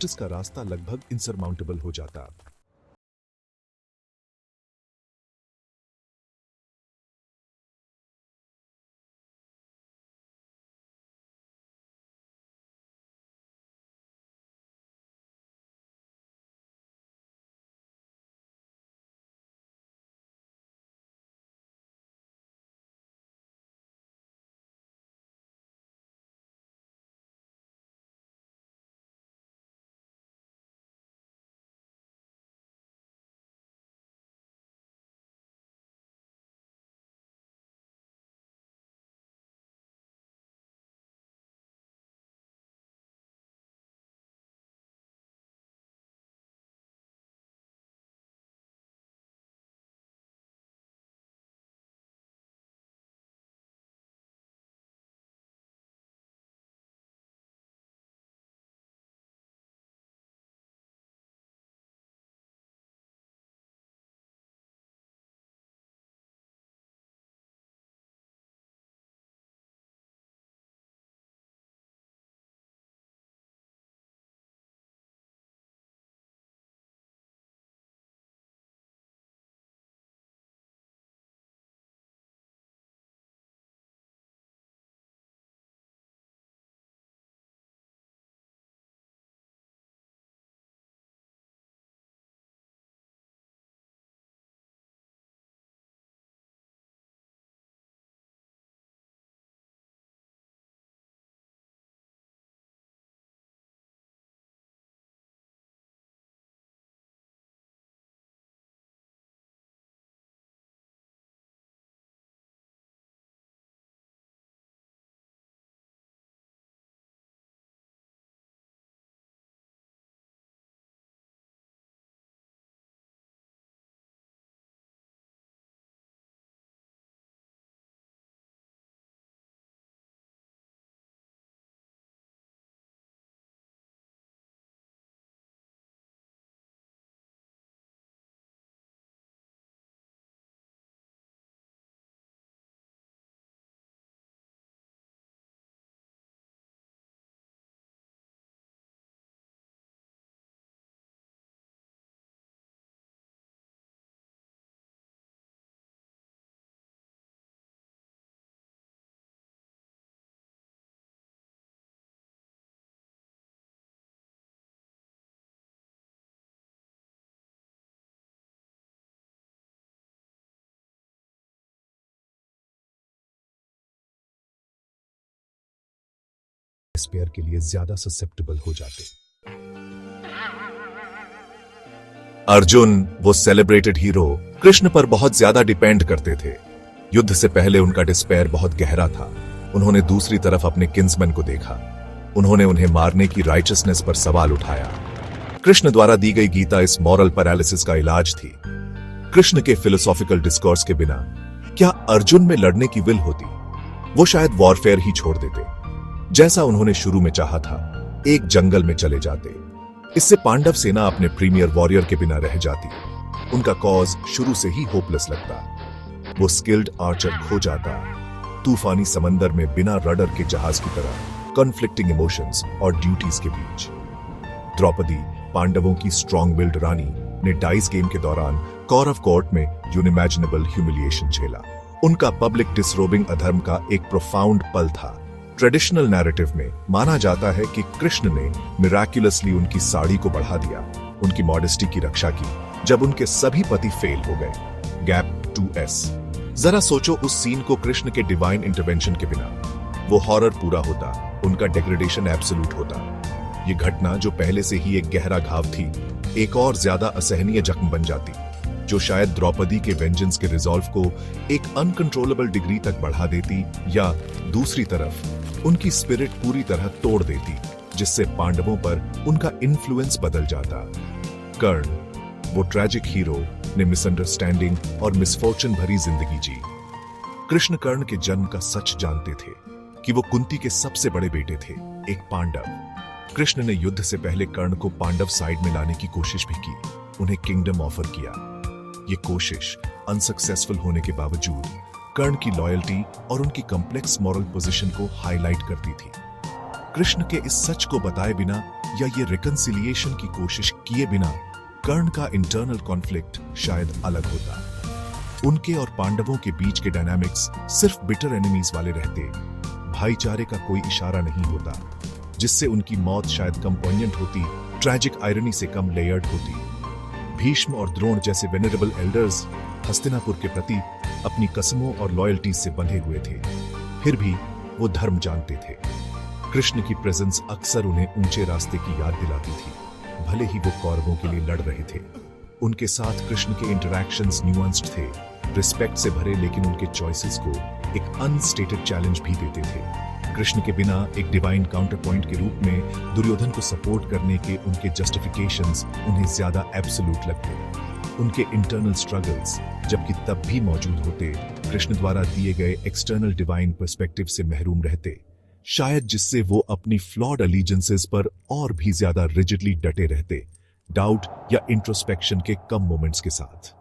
Justice का रास्ता लगभग इनसरमाउंटेबल हो जाता। स्पेयर के लिए ज्यादा ससेप्टेबल हो जाते। अर्जुन, वो सेलिब्रेटेड हीरो, कृष्ण पर बहुत ज्यादा डिपेंड करते थे। युद्ध से पहले उनका डिस्पेयर बहुत गहरा था। उन्होंने दूसरी तरफ अपने किन्समैन को देखा। उन्होंने उन्हें मारने की राइचसनेस पर सवाल उठाया। कृष्ण द्वारा दी गई गीता इस मॉरल पैरालिसिस का इलाज थी। कृष्ण के फिलोसॉफिकल डिस्कोर्स के बिना क्या अर्जुन में लड़ने की विल होती? वो शायद वॉरफेयर ही छोड़ देते, जैसा उन्होंने शुरू में चाहा था, एक जंगल में चले जाते। इससे पांडव सेना अपने प्रीमियर वॉरियर के बिना रह जाती। उनका कॉज शुरू से ही होपलेस लगता। वो स्किल्ड आर्चर खो जाता, तूफानी समंदर में बिना रडर के जहाज की तरह, कॉन्फ्लिक्टिंग इमोशंस और ड्यूटीज के बीच। द्रौपदी, पांडवों की स्ट्रॉन्ग विल्ड रानी, ने डाइस गेम के दौरान कौरव कोर्ट में यूनिमैजिनेबल ह्यूमिलिएशन झेला। उनका पब्लिक डिसरोबिंग अधर्म का एक प्रोफाउंड पल था। ट्रेडिशनल नैरेटिव में माना जाता है कि कृष्ण ने मिराक्युलसली उनकी साड़ी को बढ़ा दिया, उनकी मॉडेस्टी की रक्षा की, जब उनके सभी पति फेल हो गए। Gap 2S। जरा सोचो उस सीन को कृष्ण के डिवाइन इंटरवेंशन के बिना। वो हॉरर पूरा होता, उनका डेग्रेडेशन एब्सोल्यूट होता। ये घटना जो पहले से ही एक गहरा घाव थी, एक और ज्यादा असहनीय जख्म बन जाती, जो शायद द्रौपदी के वेंजेंस के रिजॉल्व को एक अनकंट्रोलेबल डिग्री तक बढ़ा देती, या दूसरी तरफ उनकी स्पिरिट पूरी तरह तोड़ देती, जिससे पांडवों पर उनका इन्फ्लुएंस बदल जाता। कर्ण, वो ट्रैजिक हीरो, ने मिसअंडरस्टैंडिंग और मिसफॉर्चून भरी जिंदगी जी। कृष्ण कर्ण के जन्म का सच जानते थे कि वो कुंती के सबसे बड़े बेटे थे, एक पांडव। कृष्ण ने युद्ध से पहले कर्ण को पांडव साइड में लाने की कोशिश भी की, उन्हें किंगडम ऑफर किया। ये कोशिश अनसक्सेसफुल होने के बावजूद कर्ण की लॉयल्टी और उनकी कॉम्प्लेक्स मॉरल पोजीशन को हाईलाइट करती थी। कृष्ण के इस सच को बताए बिना या ये रिकंसिलिएशन की कोशिश किए बिना कर्ण का इंटरनल कॉन्फ्लिक्ट शायद अलग होता। उनके और पांडवों के बीच के डायनामिक्स सिर्फ बिटर एनिमीज वाले रहते, भाईचारे का कोई इशारा नहीं होता, जिससे उनकी मौत शायद कम पॉइंट होती, ट्रैजिक आयरनी से कम लेयर्ड होती। भीष्म और द्रोण जैसे वेनरेबल एल्डर्स हस्तिनापुर के प्रति अपनी कसमों और लॉयल्टीज से बंधे हुए थे, फिर भी वो धर्म जानते थे। कृष्ण की प्रेजेंस अक्सर उन्हें ऊंचे रास्ते की याद दिलाती थी, भले ही वो कौरवों के लिए लड़ रहे थे। उनके साथ कृष्ण के इंटरैक्शंस न्यूआंस्ड थे, रिस्पेक्ट से भरे, लेकिन उनके चॉइसेस को एक अनस्टेटेड चैलेंज भी देते थे। कृष्ण के बिना एक डिवाइन काउंटर पॉइंट के रूप में दुर्योधन को सपोर्ट करने के उनके जस्टिफिकेशंस उन्हें ज्यादा एब्सोल्यूट लगते। उनके इंटरनल स्ट्रगल्स जबकि तब भी मौजूद होते, कृष्ण द्वारा दिए गए एक्सटर्नल डिवाइन पर्सपेक्टिव से महरूम रहते, शायद जिससे वो अपनी फ्लॉड अलीजेंसेस पर और भी ज्यादा रिजिडली डटे रहते, डाउट या इंट्रोस्पेक्शन के कम मोमेंट्स के साथ।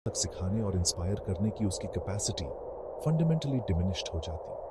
तक सिखाने और इंस्पायर करने की उसकी कैपेसिटी फंडामेंटली डिमिनिश्ड हो जाती।